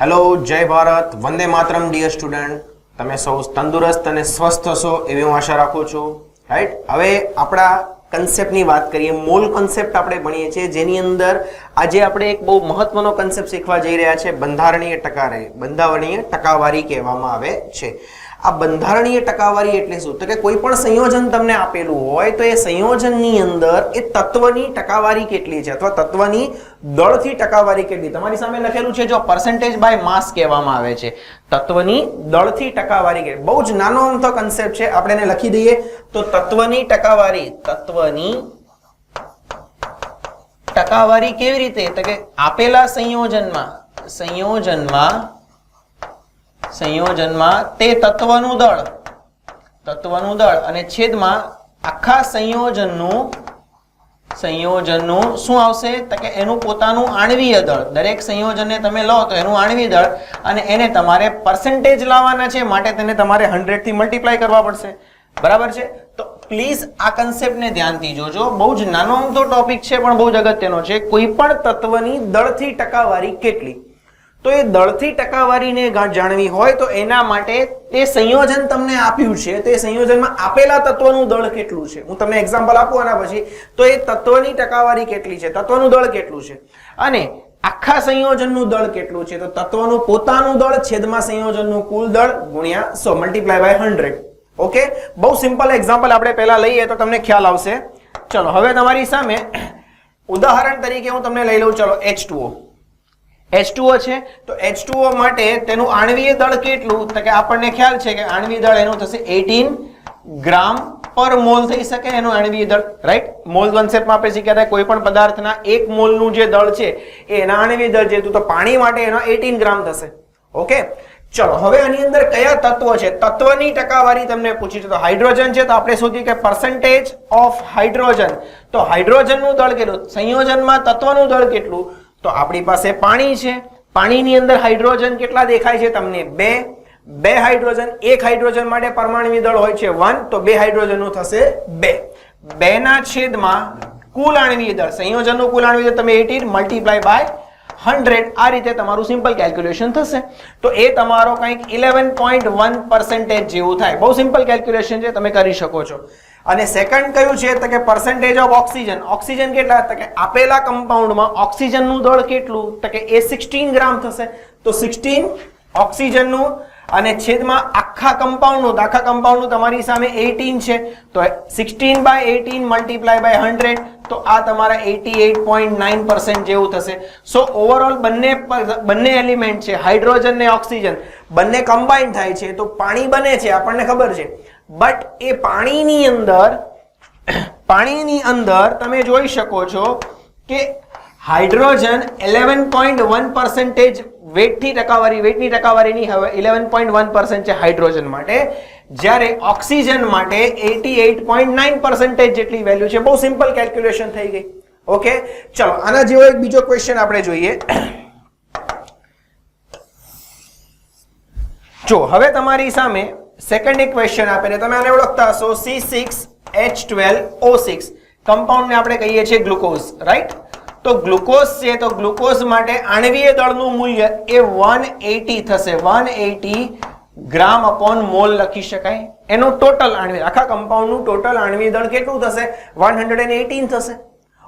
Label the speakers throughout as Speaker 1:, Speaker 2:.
Speaker 1: Hello जय Bharat Vande Mataram dear student તમે સૌ તંદુરસ્ત અને સ્વસ્થ હશો એવી હું આશા રાખું છું રાઈટ। હવે આપણા કન્સેપ્ટની વાત કરીએ, મોલ કન્સેપ્ટ આપણે ભણીએ છીએ, જેની અંદર આજે આપણે એક બહુ મહત્વનો કન્સેપ્ટ શીખવા જઈ રહ્યા છે, બંધારણીય ટકાવારી કહેવામાં આવે છે। આ બંધારણીય ટકાવારી એટલે શું? તો કે કોઈ પણ સંયોજન તમને આપેલું હોય તો એ સંયોજનની અંદર એ તત્વની ટકાવારી કેટલી છે અથવા તત્વની દળથી ટકાવારી કેટલી, તમારી સામે લખેલું છે જો પરસેન્ટેજ બાય માસ કહેવામાં આવે છે, તત્વની દળથી ટકાવારી કેટલી। બહુ જ નાનો અમથો કન્સેપ્ટ છે, આપણે એને લખી દઈએ તો તત્વની ટકાવારી કેવી રીતે? તો કે આપેલા સંયોજનમાં તે તત્વનું દળ અને છેદમાં આખા સંયોજનનું શું આવશે? તો કે એનું પોતાનું આણ્વીય દળ। દરેક સંયોજનને તમે લો તો એનું આણ્વીય દળ અને એને તમારે પરસેન્ટેજ લાવવાના છે, માટે તેને તમારે 100 થી મલ્ટીપ્લાય કરવા પડશે, બરાબર છે? તો પ્લીઝ આ કન્સેપ્ટને ધ્યાનથી જોજો, બહુ જ નાનો અમથો ટોપિક છે પણ બહુ જ અગત્યનો છે। કોઈ પણ તત્વની દળથી ટકાવારી કેટલી, તો એ દળથી ટકાવારીને જાણવી હોય તો એના માટે તે સંયોજન તમને આપ્યું છે તો એ સંયોજનમાં આપેલા તત્વનું દળ કેટલું છે, હું તમને એક્ઝામ્પલ આપું આના પછી, તો એ તત્વની ટકાવારી કેટલી છે, તત્વનું દળ કેટલું છે અને આખા સંયોજનનું દળ કેટલું છે, તો તત્વનું પોતાનું દળ છેદમાં સંયોજનનું કુલ દળ ગુણ્યા 100 મલ્ટીપ્લાય બાય 100। ઓકે, બહુ સિમ્પલ એક્ઝામ્પલ આપણે પહેલા લઈએ તો તમને ખ્યાલ આવશે। ચલો હવે તમારી સામે ઉદાહરણ તરીકે હું તમને લઈ લઉં, ચલો H2O છે તો H2O માટે તેનું આણ્વીય દળ કેટલું? તો કે આપણને ખ્યાલ છે કે આણ્વીય દળ એનું થશે 18 ગ્રામ પર મોલ થઈ શકે એનું આણ્વીય દળ, રાઈટ? મોલ કન્સેપ્ટમાં આપણે શીખ્યા હતા કોઈ પણ પદાર્થના 1 મોલનું જે દળ છે એના આણ્વીય દળ છે, તો પાણી માટે એનો 18 ગ્રામ થશે। ઓકે, ચલો હવે આની અંદર કયા તત્વ છે, તત્વની ટકાવારી તમને પૂછી છે, તો હાઇડ્રોજન છે તો આપણે શોધીએ કે પરસેન્ટેજ ઓફ હાઇડ્રોજન, તો હાઇડ્રોજનનું દળ કેટલું, સંયોજનમાં તત્વનું દળ કેટલું? તો આપણી પાસે પાણી છે, પાણીની અંદર હાઇડ્રોજન કેટલા દેખાય છે તમને? 2 હાઇડ્રોજન, એક હાઇડ્રોજન માટે પરમાણ્વીય દળ હોય છે 1, તો 2 હાઇડ્રોજનનું થશે 2 ના છેદમાં કુલ આણ્વીય દળ, સંયોજનનું કુલ આણ્વીય દળ તમે 18 મલ્ટીપ્લાય બાય 100, આ રીતે તમારું સિમ્પલ કેલ્ક્યુલેશન થશે, તો એ તમારો કંઈક 11.1% જેવું થાય। બહુ સિમ્પલ કેલ્ક્યુલેશન છે, તમે કરી શકો છો। અને સેકન્ડ કયું છે તો કે પરસેન્ટેજ ઓફ ઓક્સિજન, ઓક્સિજન કેટલા? તો કે આપેલા કમ્પાઉન્ડમાં ઓક્સિજનનું દળ કેટલું? તો કે એ 16 ગ્રામ થશે, તો 16 ઓક્સિજનનું અને છેદમાં આખા કમ્પાઉન્ડનું તમારી સામે 18 છે, તો 16 બાય 18 મલ્ટીપ્લાય બાય 100, તો આ તમારા 88.9% જેવું થશે। સો ઓવરઓલ બંને એલિમેન્ટ છે, હાઇડ્રોજન ને ઓક્સિજન બંને કમ્બાઇન થાય છે તો પાણી બને છે, આપણને ખબર છે, બટ એ પાણીની અંદર તમે જોઈ શકો છો કે હાઇડ્રોજન 11.1% વેટની ટકાવારીની હવે 11.1% છે હાઇડ્રોજન માટે, જ્યારે ઓક્સિજન માટે 88.9% જેટલી વેલ્યુ છે। બહુ સિમ્પલ કેલ્ક્યુલેશન થઈ ગઈ। ઓકે, ચલો આના જેવો એક બીજો ક્વેશ્ચન આપણે જોઈએ। જો હવે તમારી સામે સેકન્ડ એક ક્વેશ્ચન આપેલે, તમે આને ઓળખતા હશો C6H12O6 કમ્પાઉન્ડને આપણે કહીએ છીએ ગ્લુકોઝ, રાઈટ? તો ગ્લુકોઝ છે તો ગ્લુકોઝ માટે આણ્વીય દળનું મૂલ્ય એ 180 થશે, 180 ગ્રામ અપોન મોલ લખી શકાય। એનું ટોટલ આણ્વીય, આખા કમ્પાઉન્ડનું ટોટલ આણ્વીય દળ કેટલું થશે? 118 થશે।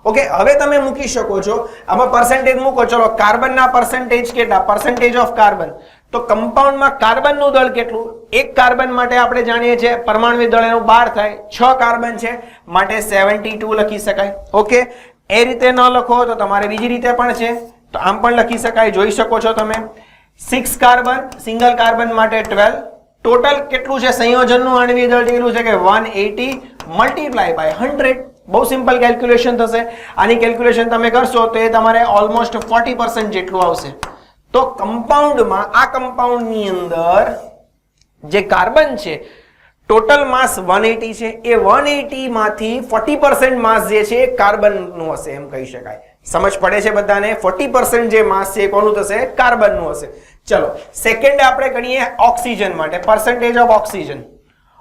Speaker 1: ઓકે, હવે તમે મૂકી શકો છો આમાં પરસેન્ટેજ મૂકો, ચલો કાર્બનના પરસેન્ટેજ કેટલા? પરસેન્ટેજ ઓફ કાર્બન, તો કમ્પાઉન્ડમાં કાર્બનનું દળ કેટલું? એક કાર્બન માટે આપણે જાણીએ છીએ પરમાણ્વીય દળ એનું 12 થાય, 6 કાર્બન છે માટે 72 લખી શકાય। ઓકે, એ રીતે ન લખો તો તમારે બીજી રીતે પણ છે, તો આમ પણ લખી શકાય, જોઈ શકો છો તમે। 6 કાર્બન, સિંગલ કાર્બન માટે 12, ટોટલ કેટલું છે સંયોજનનું આણ્વીય દળ કેટલું છે કે 180 મલ્ટીપ્લાય બાય 100। બહુ સિમ્પલ કેલ્ક્યુલેશન થશે, આની કેલ્ક્યુલેશન તમે કરશો તો એ તમારે ઓલમોસ્ટ 40% જેટલું આવશે। તો કમ્પાઉન્ડમાં, આ કમ્પાઉન્ડની અંદર જે કાર્બન છે ટોટલ માસ 180 છે, એ 180 માંથી 40% માસ જે છે એ કાર્બનનું હશે એમ કહી શકાય। સમજ પડે છે બધાને? 40% જે માસ છે કોનું થશે? કાર્બનનું હશે। ચલો સેકન્ડ આપણે ગણીએ ઓક્સિજન માટે, પરસેન્ટેજ ઓફ ઓક્સિજન।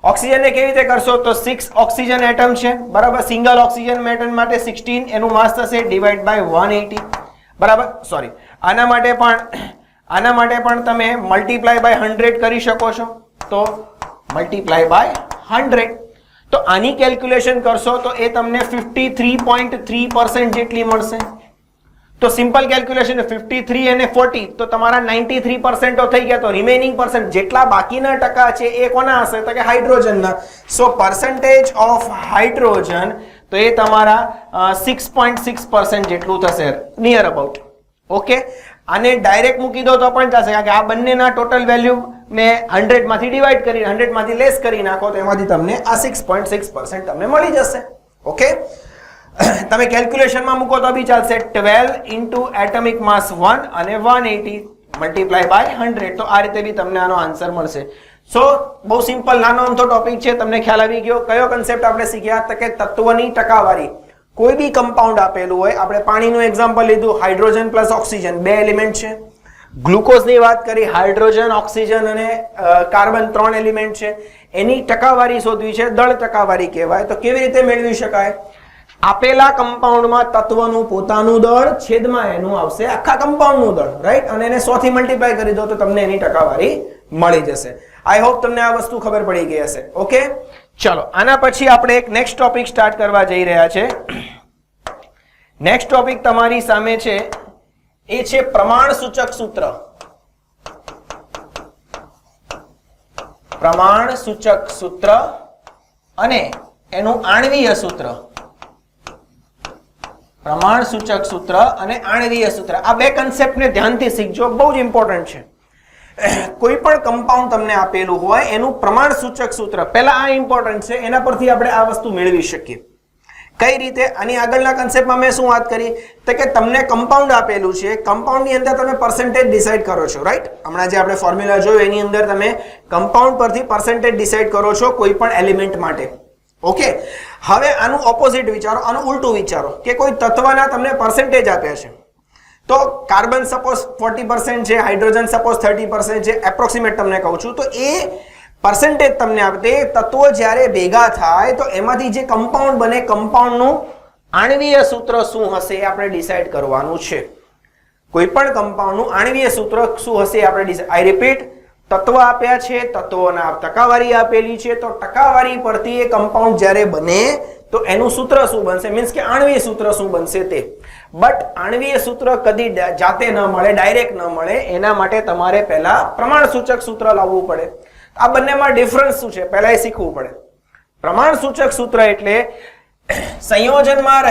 Speaker 1: ઓક્સિજનને કેવી રીતે કરશો? તો 6 ઓક્સિજન એટમ છે, બરાબર? સિંગલ ઓક્સિજન એટમ માટે 16, એનું માસ થશે ડિવાઈડ બાય 180, બરાબર? સોરી, આના માટે પણ આના માટે પણ તમે મલ્ટીપ્લાય બાય 100 કરી શકો છો, તો મલ્ટીપ્લાય બાય 100. તો આની કેલ્ક્યુલેશન કરશો તો એ તમને 53.3% જેટલી મળશે. તો સિમ્પલ કેલ્ક્યુલેશન 53 અને 40 તો તમારા 93% તો થઈ ગયા. તો રિમેનિંગ પર્સન્ટ જેટલા બાકીના ટકા છે એ કોના હશે? તો કે હાઇડ્રોજનના. સો પર્સન્ટેજ ઓફ હાઇડ્રોજન તો એ તમારા 6.6% જેટલું થશે, નિયર અબાઉટ. ઓકે, આને ડાયરેક્ટ મૂકી દો તો પણ ચાલશે, કારણ કે આ બંનેના ટોટલ વેલ્યુ ને 100 માંથી ડિવાઈડ કરી 100 માંથી લેસ કરી નાખો તો એમાંથી તમને આ 6.6% તમને મળી જશે. ઓકે, તમે કેલ્ક્યુલેશનમાં મૂકો તો બી ચાલશે. 12 ઇન્ટુ એટમિક માસ 1 અને 180 મલ્ટીપ્લાય બાય 100. તો આ રીતે બી તમને આનો આન્સર મળશે. સો બહુ સિમ્પલ નાનો અમથો ટોપિક છે, તમને ખ્યાલ આવી ગયો. કયો કન્સેપ્ટ આપણે શીખ્યા? તો કે તત્વની ટકાવારી. કોઈ બી કમ્પાઉન્ડ આપેલું હોય, આપણે પાણીનું એક્ઝામ્પલ લીધું, હાઇડ્રોજન પ્લસ ઓક્સિજન 2 એલિમેન્ટ છે. ગ્લુકોઝની વાત કરી, હાઇડ્રોજન, ઓક્સિજન અને કાર્બન 3 એલિમેન્ટ છે. એની ટકાવારી શોધવી છે, દળ ટકાવારી કહેવાય. તો કેવી રીતે મેળવી શકાય? આપેલા કમ્પાઉન્ડમાં તત્વનું પોતાનું દળ છેદમાં એનું આવશે આખા કમ્પાઉન્ડનું દળ, રાઈટ? અને એને 100 થી મલ્ટીપ્લાય કરી દો તો તમને એની ટકાવારી મળી જશે. આઈ હોપ તમને આ વસ્તુ ખબર પડી ગઈ હશે. ઓકે, ચલો આના પછી આપણે એક નેક્સ્ટ ટોપિક સ્ટાર્ટ કરવા જઈ રહ્યા છે. નેક્સ્ટ ટોપિક તમારી સામે છે, એ છે પ્રમાણ સૂચક સૂત્ર. પ્રમાણ સૂચક સૂત્ર અને એનું આણ્વીય સૂત્ર. પ્રમાણ સૂચક સૂત્ર અને આણ્વીય સૂત્ર, આ બે કન્સેપ્ટને ધ્યાનથી શીખજો, બહુ જ ઇમ્પોર્ટન્ટ છે. કોઈ પણ કમ્પાઉન્ડ તમને આપેલું હોય એનું પ્રમાણ સૂચક સૂત્ર, પહેલા આ ઇમ્પોર્ટન્ટ છે, એના પરથી આપણે આ વસ્તુ મેળવી શકીએ. કઈ રીતે? આની આગળના કન્સેપ્ટમાં મેં શું વાત કરી? તો કે તમને કમ્પાઉન્ડ આપેલું છે, કમ્પાઉન્ડની અંદર તમે પર્સન્ટેજ ડિસાઈડ કરો છો, રાઈટ? હમણાં જે આપણે ફોર્મ્યુલા જોયું એની અંદર તમે કમ્પાઉન્ડ પરથી પર્સન્ટેજ ડિસાઈડ કરો છો કોઈ પણ એલિમેન્ટ માટે. ઓકે, હવે આનું ઓપોઝિટ વિચારો, આનું ઉલટું વિચારો કે કોઈ તત્વના તમને પર્સન્ટેજ આપ્યા છે. તો કાર્બન સપોઝ 40% છે, હાઇડ્રોજન સપોઝ 30% છે, એપ્રોક્સિમેટ તમને કહું છું. તો એ પર્સન્ટેજ તમને આપે, તે તત્વો જ્યારે ભેગા થાય તો એમાંથી જે કમ્પાઉન્ડ બને, કમ્પાઉન્ડનું આણ્વીય સૂત્ર શું હશે એ આપણે ડિસાઈડ કરવાનું છે. કોઈ પણ કમ્પાઉન્ડનું આણ્વીય સૂત્ર શું હશે એ આપણે ડિસાઈડ. આઈ રિપીટ, તત્વ આપ્યા છે, તત્વોના ટકાવારી આપેલી છે, તો ટકાવારી પરથી એ કમ્પાઉન્ડ જ્યારે બને તો એનું સૂત્ર શું બનશે, મીન્સ કે આણ્વીય સૂત્ર શું બનશે તે. બટ આણ્વીય સૂત્ર કદી જાતે ન મળે, ડાયરેક્ટ ન મળે, એના માટે તમારે પહેલા પ્રમાણ સૂચક સૂત્ર લાવવું પડે. આ બંનેમાં ડિફરન્સ શું છે પહેલા એ શીખવું પડે. પ્રમાણ સૂચક સૂત્ર એટલે સંયોજનમાં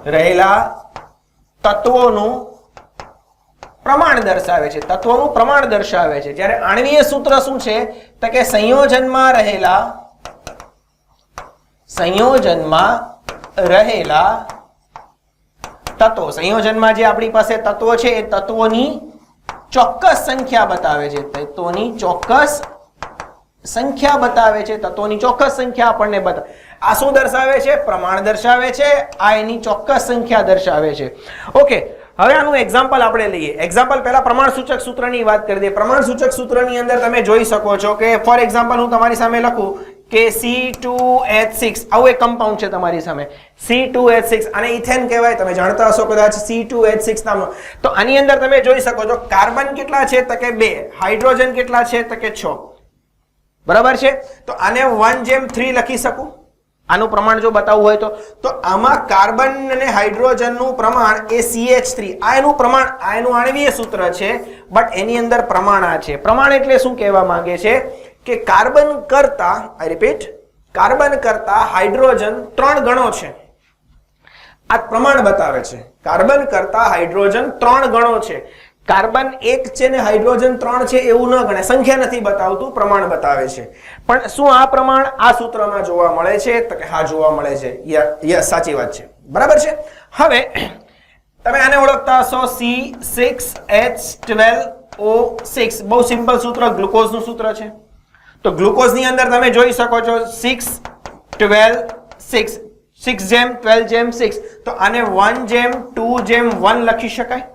Speaker 1: રહેલા તત્વોનું પ્રમાણ દર્શાવે છે, તત્વોનું પ્રમાણ દર્શાવે છે. જ્યારે આણ્વીય સૂત્ર શું છે? તો કે સંયોજનમાં રહેલા તત્વો, સંયોજનમાં જે આપણી પાસે તત્વો છે એ તત્વોની ચોક્કસ સંખ્યા બતાવે છે. તત્વોની ચોક્કસ સંખ્યા બતાવે છે, તત્વોની ચોક્કસ સંખ્યા આપણને બતાવે. આ શું દર્શાવે છે? પ્રમાણ દર્શાવે છે. આ એની ચોક્કસ સંખ્યા દર્શાવે છે. ઓકે, હવે આનું એક્ઝામ્પલ આપણે લઈએ. એક્ઝામ્પલ પહેલા પ્રમાણ સૂચક સૂત્રની વાત કરી દઈએ. પ્રમાણ સૂચક સૂત્રની અંદર તમે જોઈ શકો છો કે ફોર એક્ઝામ્પલ હું તમારી સામે લખું કે C2H6 આવું એક કમ્પાઉન્ડ છે તમારી સામે, C2H6, આને ઇથેન કહેવાય, તમે જાણતા હશો કદાચ C2H6 નામનો. તો આની અંદર તમે જોઈ શકો છો કાર્બન કેટલા છે? તો કે 2. હાઇડ્રોજન કેટલા છે? તો કે 6. બરાબર છે? તો આને 1:3 લખી શકું આનું પ્રમાણ જો બતાવવું હોય તો આમાં કાર્બન અને હાઇડ્રોજનનું પ્રમાણ એ CH3, આ એનું પ્રમાણ, આ એનું આણ્વીય સૂત્ર છે. બટ એની અંદર પ્રમાણ આ છે. પ્રમાણ એટલે શું કહેવા માંગે છે કે કાર્બન કરતા, આઈ રિપીટ, કાર્બન કરતા હાઇડ્રોજન 3 ગણો છે. આ પ્રમાણ બતાવે છે. કાર્બન કરતા હાઇડ્રોજન 3 ગણો છે. કાર્બન 1 છે ને હાઇડ્રોજન 3 છે એવું ન ગણે, સંખ્યા નથી બતાવતું, પ્રમાણ બતાવે છે. પણ શું આ પ્રમાણ આ સૂત્રમાં જોવા મળે છે? તો કે હા, જોવા મળે છે. યસ, સાચી વાત છે. બરાબર છે. હવે તમે આને ઓળખતા હશો C6H12O6, બહુ સિમ્પલ સૂત્ર, ગ્લુકોઝનું સૂત્ર છે. તો ગ્લુકોઝની અંદર તમે જોઈ શકો છો 6:12:6, 6:12:6. તો આને 1:2:1 લખી શકાય.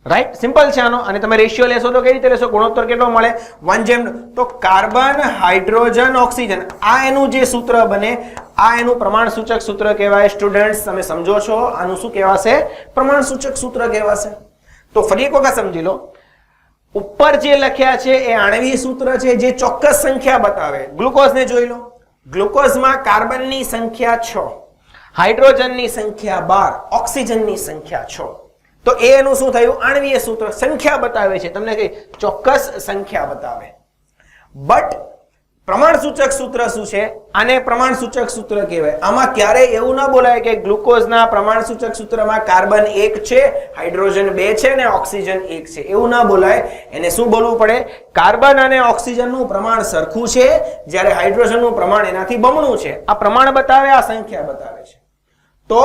Speaker 1: રાઈટ, સિમ્પલ છે આનો. અને તમે રેશિયો લેશો તો કેવી રીતે લેશો? ગુણોત્તર કેટલો મળે? 1:. તો કાર્બન, હાઇડ્રોજન, ઓક્સિજન, આ એનું જે સૂત્ર બને, આ એનું પ્રમાણ સૂચક સૂત્ર કહેવાય. સ્ટુડન્ટ્સ તમે સમજો છો? આનું શું કહેવાશે? પ્રમાણ સૂચક સૂત્ર કહેવાશે. તો ફરી એક વખત સમજી લો. ઉપર જે લખ્યા છે એ આણ્વીય સૂત્ર છે જે ચોક્કસ સંખ્યા બતાવે. ગ્લુકોઝને જોઈ લો. ગ્લુકોઝમાં કાર્બનની સંખ્યા 6, હાઇડ્રોજનની સંખ્યા 12, ઓક્સિજનની સંખ્યા 6. તો એ એનું શું થયું? આણ્વીય સૂત્ર, સંખ્યા બતાવે છે. તમને કઈ ચોક્કસ સંખ્યા બતાવે. બટ પ્રમાણ સૂચક સૂત્ર શું છે? આને પ્રમાણ સૂચક સૂત્ર કહેવાય. આમાં ક્યારેય એવું ના બોલાય કે ગ્લુકોઝના પ્રમાણ સૂચક સૂત્રમાં કાર્બન 1 છે, હાઇડ્રોજન 2 છે અને ઓક્સિજન 1 છે. એવું ના બોલાય. એને શું બોલવું પડે? કાર્બન અને ઓક્સિજનનું પ્રમાણ સરખું છે, જ્યારે હાઇડ્રોજનનું પ્રમાણ એનાથી બમણું છે. આ પ્રમાણ બતાવે, આ સંખ્યા બતાવે છે. તો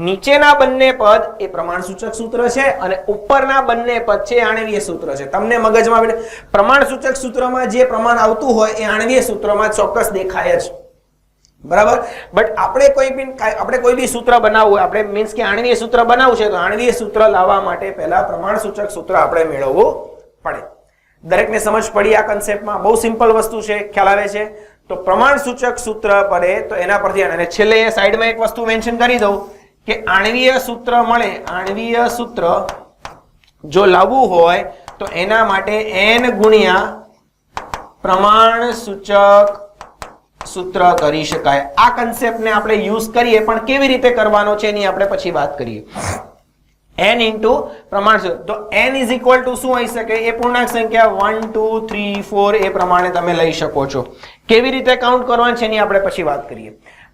Speaker 1: નીચેના બંને પદ એ પ્રમાણ સૂચક સૂત્ર છે અને ઉપરના બંને પદ છે આણ્વીય સૂત્ર છે. તમને મગજમાં પ્રમાણ સૂચક સૂત્રમાં જે પ્રમાણ આવતું હોય એ આણ્વીય સૂત્રમાં ચોક્કસ દેખાય જ. બરાબર. બટ આપણે કોઈ બી સૂત્ર બનાવવું હોય, આપણે મીન્સ કે આણ્વીય સૂત્ર બનાવવું છે, તો આણ્વીય સૂત્ર લાવવા માટે પહેલા પ્રમાણ સૂચક સૂત્ર આપણે મેળવવું પડે. દરેકને સમજ પડી આ કન્સેપ્ટમાં? બહુ સિમ્પલ વસ્તુ છે, ખ્યાલ આવે છે? તો પ્રમાણ સૂચક સૂત્ર પડે તો એના પરથી, અને છેલ્લે સાઈડમાં એક વસ્તુ મેન્શન કરી દઉં કે આણ્વીય સૂત્ર મળે, આણ્વીય સૂત્ર જો લાવવું હોય તો એના માટે n ગુણ્યા પ્રમાણ સૂચક સૂત્ર કરી શકાય. આ કન્સેપ્ટને આપણે યુઝ કરીએ, પણ કેવી રીતે કરવાનો છે એની આપણે પછી વાત કરીએ. n ઇન્ટુ પ્રમાણ સૂત્ર. તો n ઇઝ ઇક્વલ ટુ શું હોઈ શકે? એ પૂર્ણાંક સંખ્યા 1 2 3 4 એ પ્રમાણે તમે લઈ શકો છો. કેવી રીતે કાઉન્ટ કરવાનું છે એની આપણે પછી વાત કરીએ.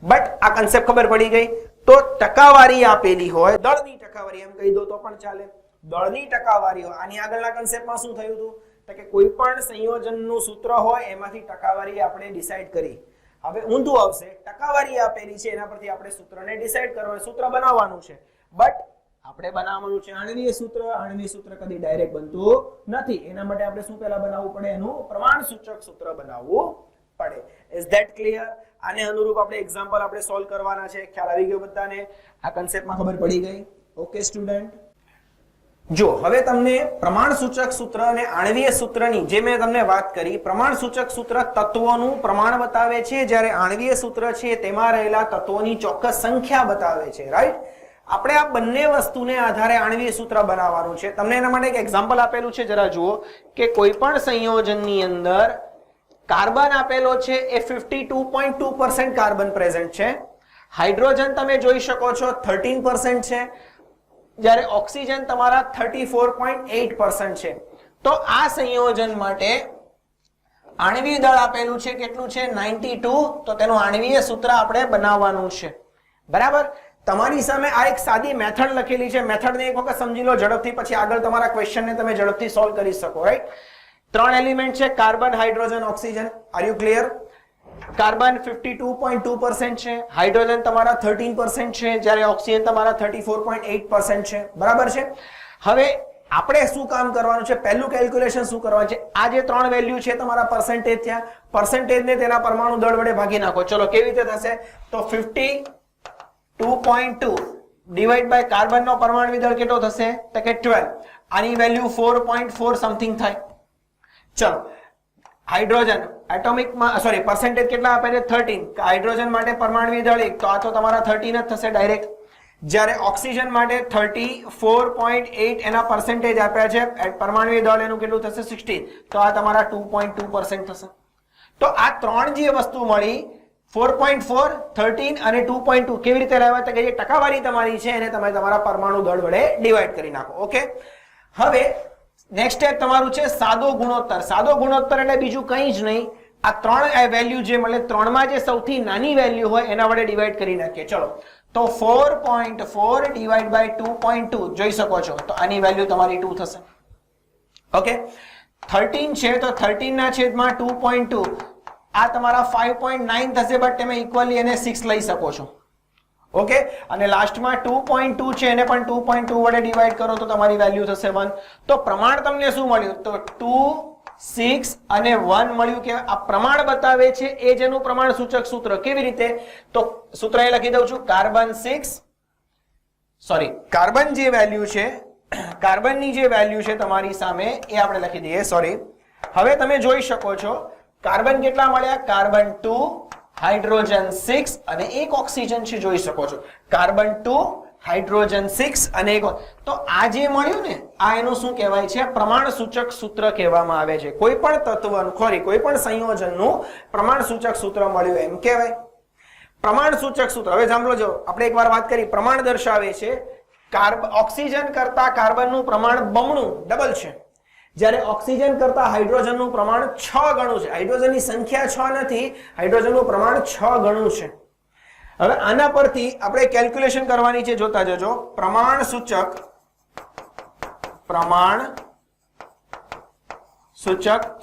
Speaker 1: બટ આ કન્સેપ્ટ ખબર પડી ગઈ. તો ટકાવારી આપેલી હોય, દળની ટકાવારી એમ કહી દો તો પણ ચાલે. દળની ટકાવારી હોય. આની આગળના કન્સેપ્ટમાં શું થયું હતું? તો કે કોઈ પણ સંયોજનનું સૂત્ર હોય એમાંથી ટકાવારી આપણે ડિસાઈડ કરી. હવે ઊંધું આવશે. ટકાવારી આપેલી છે, એના પરથી આપણે સૂત્રને ડિસાઈડ કરવાનું, સૂત્ર બનાવવાનું છે. બટ આપણે બનાવવાનું છે આણ્વીય સૂત્ર. આણ્વીય સૂત્ર કદી ડાયરેક્ટ બનતું નથી. એના માટે આપણે શું પહેલા બનાવવું પડે? એનું પ્રમાણ સૂચક સૂત્ર બનાવવું પડે. Is that clear? આને અનુરૂપ આપણે એક્ઝામ્પલ આપણે સોલ્વ કરવાના છે. ખ્યાલ આવી ગયો બધાને? આ કન્સેપ્ટમાં ખબર પડી ગઈ? ઓકે સ્ટુડન્ટ, જો હવે તમને પ્રમાણ સૂચક સૂત્ર અને આણ્વીય સૂત્રની જે મેં તમને વાત કરી, પ્રમાણ સૂચક સૂત્ર તત્વોનું પ્રમાણ બતાવે છે, જ્યારે આણ્વીય સૂત્ર છે તેમાં રહેલા તત્વોની ચોક્કસ સંખ્યા બતાવે છે. રાઈટ? આપણે આ બંને વસ્તુને આધારે આણ્વીય સૂત્ર બનાવવાનું છે. તમને એના માટે એક એક્ઝામ્પલ આપેલું છે, જરા જુઓ કે કોઈ પણ સંયોજનની અંદર કાર્બન આપેલો છે એ 52.2% કાર્બન પ્રેઝન્ટ છે. હાઇડ્રોજન તમે જોઈ શકો છો 13% છે, જ્યારે ઓક્સિજન તમારા 34.8% છે. તો આ સંયોજન માટે આણ્વીય દળ આપેલું છે, કેટલું છે? 92. તો તેનું આણ્વીય સૂત્ર આપણે બનાવવાનું છે. બરાબર? તમારી સામે આ એક સાદી મેથડ લખેલી છે. મેથડને એક વખત સમજી લો ઝડપથી, પછી આગળ તમારા ક્વેશ્ચનને તમે ઝડપથી સોલ્વ કરી શકો. રાઈટ? 3 એલિમેન્ટ છે, carbon, hydrogen, oxygen. Are you clear? Carbon 52.2% છે, હાઇડ્રોજન તમારા 13% છે, જ્યારે ઓક્સિજન તમારા 34.8% છે. બરાબર છે? હવે આપણે શું કામ કરવાનું છે? પહેલું કેલ્ક્યુલેશન શું કરવાનું છે? આ જે 3 વેલ્યુ છે તમારા પર્સન્ટેજ થયા. પર્સન્ટેજને તેના પરમાણુ દળ વડે ભાગી નાખો. ચલો કેવી રીતે થશે? તો 52.2 ડિવાઇડ બાય કાર્બન નો પરમાણુ દળ કેટલો થશે? તો કે 12. આની વેલ્યુ 4.4 સમથિંગ થાય. ચલો હાઇડ્રોજન એટોમિકમાં સોરી પર્સન્ટેજ કેટલા આપે છે? 13. હાઇડ્રોજન માટે પરમાણુ દળ 1, તો આ તો તમારા 13 જ થશે ડાયરેક્ટ. જ્યારે ઓક્સિજન માટે 34.8 એના પર્સન્ટેજ આપ્યા છે, પરમાણુ દળ એનું કેટલું થશે? 16. તો આ તમારા 2.2% થશે. તો આ ત્રણ જે વસ્તુ મળી 4.4, 13 અને 2.2 કેવી રીતે લાવ્યા? તો કે જે ટકાવારી તમારી છે એને તમે તમારા પરમાણુ દળ વડે ડિવાઈડ કરી નાખો. ઓકે, હવે નેક્સ્ટ સ્ટેપ તમારું છે સાદો ગુણોત્તર. સાદો ગુણોત્તર એટલે બીજું કંઈ જ નહીં, આ ત્રણ વેલ્યુ જે મળે, ત્રણમાં જે સૌથી નાની વેલ્યુ હોય એના વડે ડિવાઈડ કરી નાખીએ. ચલો તો 4.4 ડિવાઈડ બાય 2.2 જોઈ શકો છો, તો આની વેલ્યુ તમારી 2 થશે. ઓકે, 13 છે તો 13 ના છેદમાં 2.2 આ તમારા 5.9 થશે, બટ તમે ઇક્વલી એને 6 લઈ શકો છો. ઓકે, અને લાસ્ટમાં 2.2 છે એને પણ 2.2 વડે ડિવાઈડ કરો તો તમારી વેલ્યુ થશે 1. તો પ્રમાણ તમને શું મળ્યું? તો 2, 6 અને 1 મળ્યું. કે આ પ્રમાણ બતાવે છે એ જેનું પ્રમાણ સૂચક સૂત્ર. કેવી રીતે? તો સૂત્ર એ લખી દઉં છું, કાર્બન જે વેલ્યુ છે કાર્બનની જે વેલ્યુ છે તમારી સામે એ આપણે લખી દઈએ. સોરી, હવે તમે જોઈ શકો છો કાર્બન કેટલા મળ્યા? કાર્બન 2, હાઇડ્રોજન 6 અને એક ઓક્સિજન છે, જોઈ શકો છો. કાર્બન 2, હાઇડ્રોજન 6 અને એક. તો આ જે મળ્યું ને આ એનું શું કહેવાય છે? પ્રમાણ સૂચક સૂત્ર કહેવામાં આવે છે. કોઈ પણ તત્વનું કોઈ પણ સંયોજનનું પ્રમાણ સૂચક સૂત્ર મળ્યું એમ કહેવાય. પ્રમાણ સૂચક સૂત્ર હવે સાંભળો જો, આપણે એકવાર વાત કરી. પ્રમાણ દર્શાવે છે ઓક્સિજન કરતા કાર્બનનું પ્રમાણ બમણું, ડબલ છે. જ્યારે ઓક્સિજન કરતા હાઇડ્રોજનનું પ્રમાણ 6 ગણું છે. હાઇડ્રોજનની સંખ્યા 6 નથી, હાઇડ્રોજનનું પ્રમાણ 6 ગણું છે. હવે આના પરથી આપણે કેલ્ક્યુલેશન કરવાની છે, જોતા જજો. પ્રમાણ સૂચક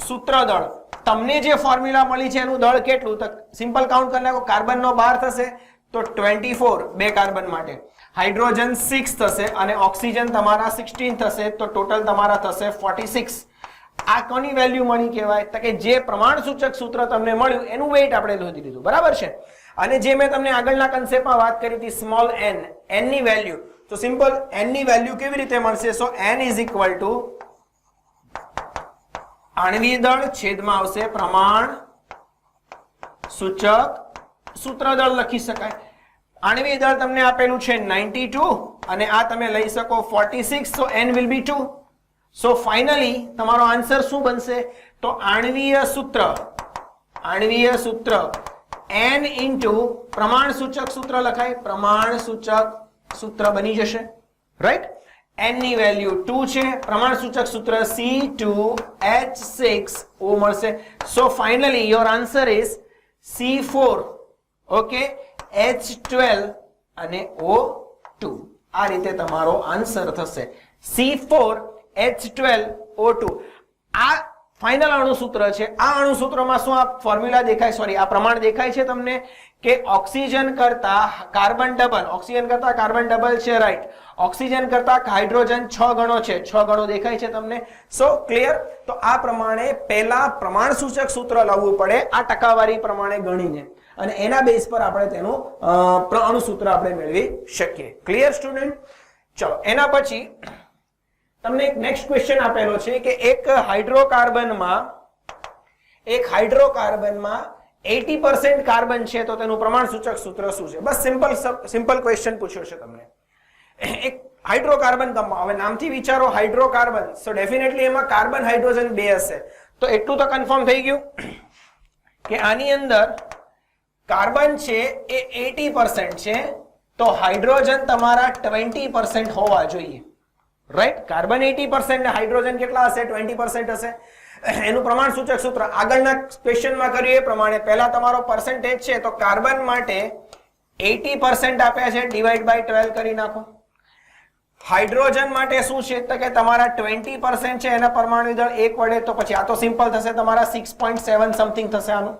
Speaker 1: સૂત્ર દળ. તમને જે ફોર્મ્યુલા મળી છે એનું દળ કેટલું? તો સિમ્પલ કાઉન્ટ કરી નાખો. કાર્બનનો 12 થશે તો 24 બે કાર્બન માટે, હાઇડ્રોજન 6 થશે અને ઓક્સિજન તમારા 16 થશે, તો ટોટલ તમારા થશે 46. આ કોની વેલ્યુ મળી કહેવાય? તો કે જે પ્રમાણ સૂચક સૂત્ર તમને મળ્યું એનું વેઇટ આપણે શોધી લીધું, બરાબર છે. અને જે મેં તમને આગળના કન્સેપ્ટમાં વાત કરી હતી સ્મોલ n, n ની વેલ્યુ, તો સિમ્પલ n ની વેલ્યુ કેવી રીતે મળશે? સો n ઇઝ ઇક્વલ ટુ આણ્વીય દળ છેદમાં આવશે પ્રમાણ સૂચક સૂત્ર દળ લખી શકાય. આણ્વીય દળ તમને આપેલું છે 92 અને આ તમે લઈ શકો 46, so n will be 2. so finally તમારો આન્સર શું બનશે? તો આણ્વીય સૂત્ર n into પ્રમાણ સૂચક સૂત્ર લખાય, પ્રમાણ સૂચક સૂત્ર બની જશે, રાઈટ. n ની વેલ્યુ 2 છે, પ્રમાણ સૂચક સૂત્ર C2H6O મળશે. so finally your answer is C4, okay, H12 અને O2. આ રીતે તમારો આન્સર થશે C4H12O2. આ ફાઇનલ અણુસૂત્ર છે. આ અણુસૂત્રમાં શું આ ફોર્મ્યુલા દેખાય, સોરી આ પ્રમાણ દેખાય છે તમને કે ઓક્સિજન કરતા કાર્બન ડબલ છે, રાઈટ. ઓક્સિજન કરતા હાઇડ્રોજન 6 ગણો છે, 6 ગણો દેખાય છે તમને. સો ક્લિયર? તો આ પ્રમાણે પહેલા પ્રમાણ સૂચક સૂત્ર લાવવું પડે આ ટકાવારી પ્રમાણે ગણીને, અને એના બેઝ પર આપણે તેનું અણુસૂત્ર આપણે મેળવી શકીએ. Clear student? ચલો એના પછી તમને એક નેક્સ્ટ ક્વેશ્ચન આપેલો છે કે એક હાઇડ્રોકાર્બનમાં 80% કાર્બન છે તો તેનું પ્રમાણ સૂચક સૂત્ર શું છે? બસ સિમ્પલ ક્વેશ્ચન પૂછ્યો છે તમને. એક હાઇડ્રોકાર્બન કંપાઉન્ડ, હવે નામથી વિચારો હાઇડ્રોકાર્બન, સો ડેફિનેટલી એમાં કાર્બન હાઇડ્રોજન 2 હશે. તો એટલું તો કન્ફર્મ થઈ ગયું કે આની અંદર કાર્બન છે એ 80% છે, તો હાઇડ્રોજન તમારા 20% હોવા જોઈએ, રાઈટ. કાર્બન 80% ને હાઇડ્રોજન કેટલા હશે? 20% હશે. એનું પ્રમાણ સૂચક સૂત્ર આગળના ક્વેશ્ચનમાં કર્યું એ પ્રમાણે પહેલા તમારો પર્સન્ટેજ છે, તો કાર્બન માટે 80% આપ્યા છે, ડિવાઈડ બાય 12 કરી નાખો. હાઇડ્રોજન માટે શું છે? તો કે તમારા 20% છે, એના પરમાણુ દળ 1 વડે, તો પછી આ તો સિમ્પલ થશે, તમારા 6.7 સમથિંગ થશે આનું,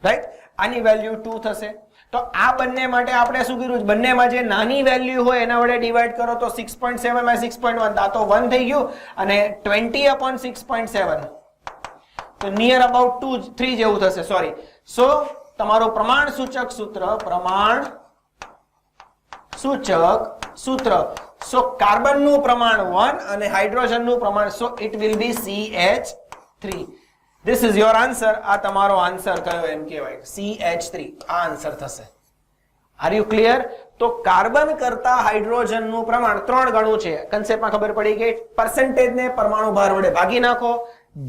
Speaker 1: રાઈટ. આની વેલ્યુ 2 થશે. તો આ બંને માટે આપણે શું કર્યું? બંનેમાં જે નાની વેલ્યુ હોય એના વડે ડિવાઈડ કરો, તો 6.7 બાય 6.1, આ તો 1 થઈ ગયું, અને 20/6.7 તો નિયર અબાઉટ 3 જેવું થશે, સોરી. સો તમારું પ્રમાણ સૂચક સૂત્ર સો કાર્બનનું પ્રમાણ 1 અને હાઇડ્રોજનનું પ્રમાણ, so it will be CH3. This is your answer. આ તમારો આન્સર કયો એમ કહેવાય? CH3 આ આન્સર થશે. Are you clear? તો કાર્બન કરતા હાઇડ્રોજનનું પ્રમાણ 3 ગણું છે. કન્સેપ્ટમાં ખબર પડી ગઈ. પર્સન્ટેજને પરમાણુ ભાર વડે ભાગી નાખો,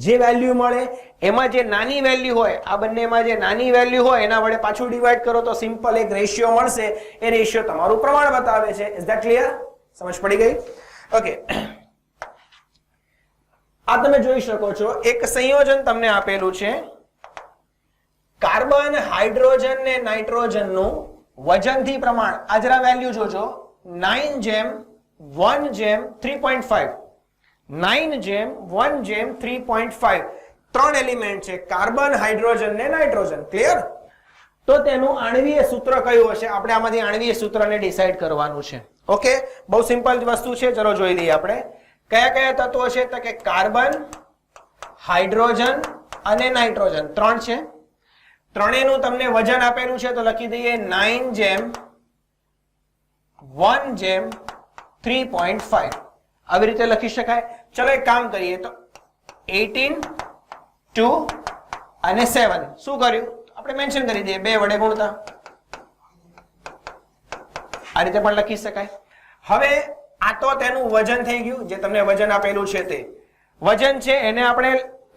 Speaker 1: જે વેલ્યુ મળે એમાં જે નાની વેલ્યુ હોય, આ બંનેમાં જે નાની વેલ્યુ હોય એના વડે પાછું ડિવાઈડ કરો તો સિમ્પલ એક રેશિયો મળશે. એ રેશિયો તમારું પ્રમાણ બતાવે છે. Is that clear? સમજ પડી ગઈ? ઓકે. આ તમે જોઈ શકો છો એક સંયોજન તમને આપેલું છે. કાર્બન, હાઇડ્રોજન ને નાઇટ્રોજન નું વજનથી પ્રમાણ, આ જરા વેલ્યુ જોજો, 9:1:3.5. 9:1:3.5. 3 એલિમેન્ટ છે, કાર્બન, હાઇડ્રોજન ને નાઇટ્રોજન. ક્લિયર? તો તેનું આણ્વીય સૂત્ર કયું હશે? આપણે આમાંથી આણ્વીય સૂત્રને ડિસાઈડ કરવાનું છે. ઓકે, બહુ સિમ્પલ વસ્તુ છે, ચલો જોઈ લઈએ આપણે. કયા કયા તત્વો છે? તો કે કાર્બન, હાઇડ્રોજન અને નાઇટ્રોજન 3 છે. ત્રણેયનું તમને વજન આપેલું છે, તો લખી દઈએ 9:1:3.5. આવી રીતે લખી શકાય. ચલો એક કામ કરીએ તો 18 2 અને 7 શું કર્યું આપણે મેન્શન કરી દઈએ 2 વડે ગુણતા. આ રીતે પણ લખી શકાય. હવે આ તો તેનું વજન થઈ ગયું, જે તમને વજન આપેલું છે તે વજન છે. એને આપણે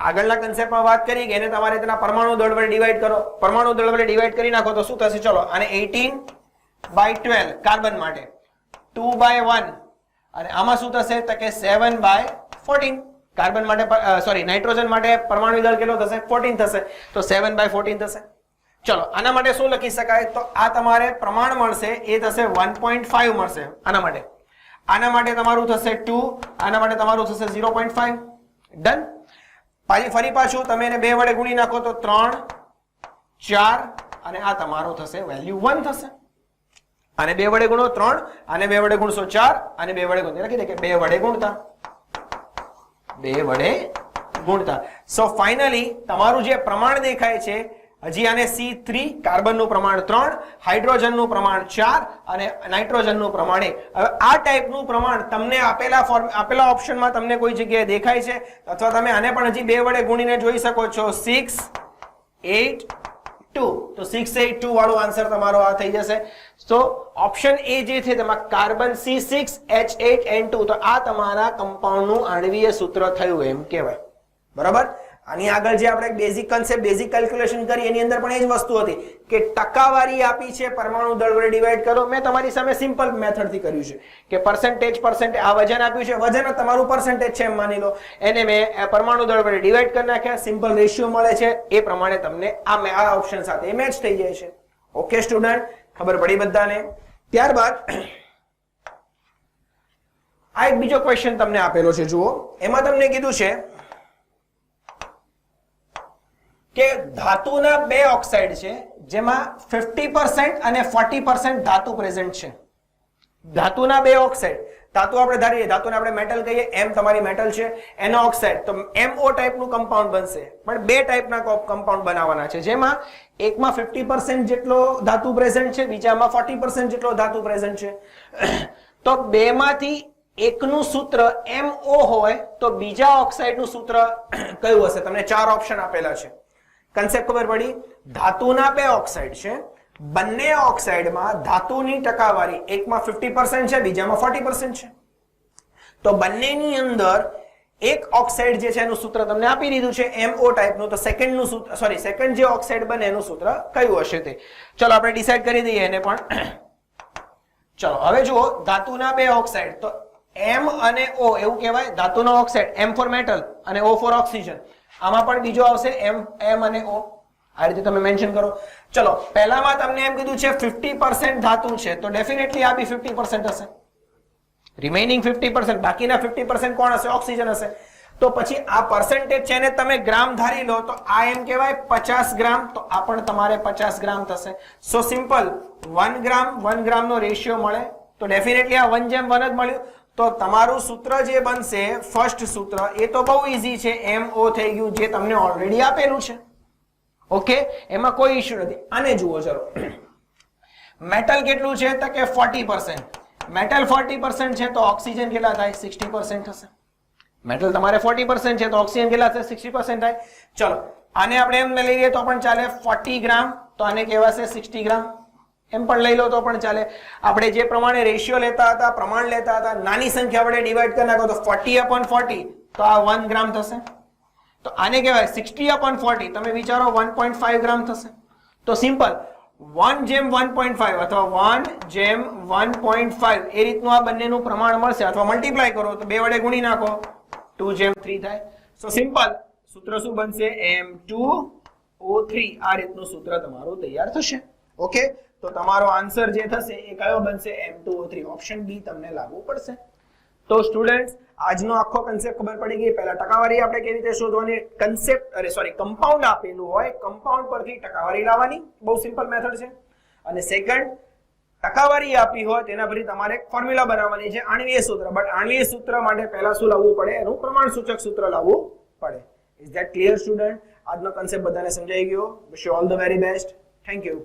Speaker 1: આગળના કન્સેપ્ટમાં વાત કરી કે એને તમારે તેના પરમાણુ દળ વડે ડિવાઈડ કરો. પરમાણુ દળ વડે ડિવાઈડ કરી નાખો તો શું થશે? ચલો આને 18/12 કાર્બન માટે, 2/1 અને આમાં શું થશે તો કે 7/14 કાર્બન માટે સોરી નાઇટ્રોજન માટે પરમાણુ દળ કેટલો થશે? 14 થશે. તો 7/14 થશે. ચલો આના માટે શું લખી શકાય? તો આ તમારે પ્રમાણ મળશે એ થશે 1.5 મળશે આના માટે. આના માટે તમારું થશે 2, આના માટે તમારું થશે 0.5. ડન. ફરી પાછું તમે એને 2 વડે ગુણી નાખો તો 3 4 અને આ તમારો થશે વેલ્યુ 1 થશે. આને 2 વડે ગુણો 3, આને 2 વડે ગુણશો 4 અને 2 વડે ગુણો લખી દે કે 2 વડે ગુણતા 2 વડે ગુણતા. સો ફાઇનલી તમારું જે પ્રમાણ દેખાય છે હજી આને C3 કાર્બનનું પ્રમાણ 3, હાઇડ્રોજનનું પ્રમાણ 4 અને નાઇટ્રોજનનું પ્રમાણ 1. હવે આ ટાઈપનું પ્રમાણ તમને આપેલા ઓપ્શનમાં તમને કોઈ જગ્યાએ દેખાય છે અથવા તમે આને પણ હજી 2 વડે ગુણીને જોઈ શકો છો. 6 8 2 તો 6 8 2 વાળો આન્સર તમારો આ થઈ જશે. તો ઓપ્શન એ જે છે તેમાં કાર્બન C6H8N2 તો આ તમારા કમ્પાઉન્ડનું આણ્વીય સૂત્ર થયું એમ કહેવાય. બરાબર. આની આગળ જે આપણે બેઝિક કન્સેપ્ટ બેઝિક કેલ્ક્યુલેશન કરી એની અંદર પણ એ જ વસ્તુ હતી કે ટકાવારી આપી છે પરમાણુ દળ વડે ડિવાઈડ કરો. મેં તમારી સામે સિમ્પલ મેથડ થી કર્યું છે કે પર્સન્ટેજ આ વજન આપ્યું છે, વજન તમારું પર્સન્ટેજ છે એમ માની લો, એને મેં પરમાણુ દળ વડે ડિવાઈડ કરી નાખ્યા, સિમ્પલ રેશિયો મળે છે એ પ્રમાણે તમને આ ઓપ્શન સાથે મેચ થઈ જાય છે. ઓકે સ્ટુડન્ટ, ખબર પડી બધાને? ત્યારબાદ આ એક બીજો ક્વેશ્ચન તમને આપેલો છે, જુઓ. એમાં તમને કીધું છે કે ધાતુના 2 ઓક્સાઇડ છે જેમાં 50% અને 40% ધાતુ પ્રેઝન્ટ છે. ધાતુના 2 ઓક્સાઇડ, ધાતુ આપણે ધારીએ, ધાતુને આપણે મેટલ કહીએ, એમ તમારી મેટલ છે, એનો ઓક્સાઇડ તો MO ટાઈપનું કમ્પાઉન્ડ બનશે. પણ 2 ટાઈપના કમ્પાઉન્ડ બનાવવાના છે જેમાં એકમાં 50% જેટલો ધાતુ પ્રેઝન્ટ છે, બીજામાં 40% જેટલો ધાતુ પ્રેઝન્ટ છે. તો બેમાંથી એકનું સૂત્ર MO હોય તો બીજા ઓક્સાઇડનું સૂત્ર કયું હશે? તમને 4 ઓપ્શન આપેલા છે. કન્સેપ્ટ ખબર પડી? ધાતુના 2 ઓક્સાઇડ છે, બંને ઓક્સાઇડમાં ધાતુની ટકાવારી એકમાં 50% છે, બીજામાં 40% છે. તો બંનેની અંદર એક ઓક્સાઇડ જે છે એનું સૂત્ર તમને આપી દીધું છે MO ટાઈપનું. તો સેકન્ડનું સૂત્ર સેકન્ડ જે ઓક્સાઇડ બને એનું સૂત્ર કયું હશે તે ચલો આપણે ડિસાઈડ કરી દઈએ એને પણ. ચલો હવે જુઓ, ધાતુના 2 ઓક્સાઇડ તો M અને O એવું કહેવાય. ધાતુનો ઓક્સાઇડ M ફોર મેટલ અને O ફોર ઓક્સિજન. આમાં પણ બીજો આવશે M અને O. આ રીતે તમે મેન્શન કરો. ચલો પહેલામાં તમને એમ કીધું છે 50% ધાતુ છે તો ડેફિનેટલી આ બી 50% હશે. રિમેઇનિંગ 50% બાકીના 50% કોણ હશે? ઓક્સિજન હશે. તો પછી આ પર્સન્ટેજ છે ને તમે ગ્રામ ધારી લો તો આ એમ કહેવાય 50 ગ્રામ, તો આ પણ તમારે 50 ગ્રામ થશે. સો સિમ્પલ 1 ગ્રામનો રેશિયો મળે તો ડેફિનેટલી આ 1:1 જ મળ્યું. તો તમારું સૂત્ર જે બનશે ફર્સ્ટ સૂત્ર એ તો બહુ ઈઝી છે, MO થઈ ગયું જે તમને ઓલરેડી આપેલું છે. ઓકે, એમાં કોઈ ઇશ્યુ નથી. આને જુઓ ચલો, મેટલ કેટલું છે તો કે 40%. મેટલ 40% છે તો ઓક્સિજન કેટલા થાય? 60% થશે. મેટલ તમારે 40% છે તો ઓક્સિજન કેટલા થશે? 60% થાય. ચલો આને આપણે એમ લઈ લઈએ તો પણ ચાલે, 40 ગ્રામ તો આને કહેવાશે 60 ગ્રામ. એમ પણ લઈ લો તો પણ ચાલે. આપણે જે પ્રમાણે રેશિયો લેતા હતા, પ્રમાણ લેતા હતા, નાની સંખ્યા વડે ડિવાઈડ કરી નાખો તો 40/40 તો આ 1 ગ્રામ થશે. તો આને કહેવાય 60/40. તમે વિચારો 1.5 ગ્રામ થશે. તો સિમ્પલ 1:1.5 અથવા 1:1.5 એ રીતનું આ બંનેનું પ્રમાણ મળશે. અથવા મલ્ટીપ્લાય કરો તો 2 વડે ગુણી નાખો 2:3 થાય. સો સિમ્પલ સૂત્ર શું બનશે? M2O3. આ રીતનું સૂત્ર તમારું તૈયાર થશે. ઓકે, તો તમારો આન્સર જે થશે એ કયો બનશે? M2O3. ઓપ્શન બી તમને લાગુ પડશે. તો સ્ટુડન્ટ્સ આજનો આખો કન્સેપ્ટ ખબર પડી ગઈ. પહેલા ટકાવારી આપણે કેવી રીતે શોધવાની, કમ્પાઉન્ડ આપેલું હોય, કમ્પાઉન્ડ પરથી ટકાવારી લાવવાની, બહુ સિમ્પલ મેથડ છે. અને સેકન્ડ, ટકાવારી આપી હોય તેના પરથી તમારે એક ફોર્મ્યુલા બનાવવાની છે, આણ્વીય સૂત્ર. બટ આણ્વીય સૂત્ર માટે પહેલા શું લાવવું પડે? એનું પ્રમાણ સૂચક સૂત્ર લાવવું પડે. Is that clear student? આજનો કન્સેપ્ટ બધાને સમજાઈ ગયો? Wish you all the very best. Thank you.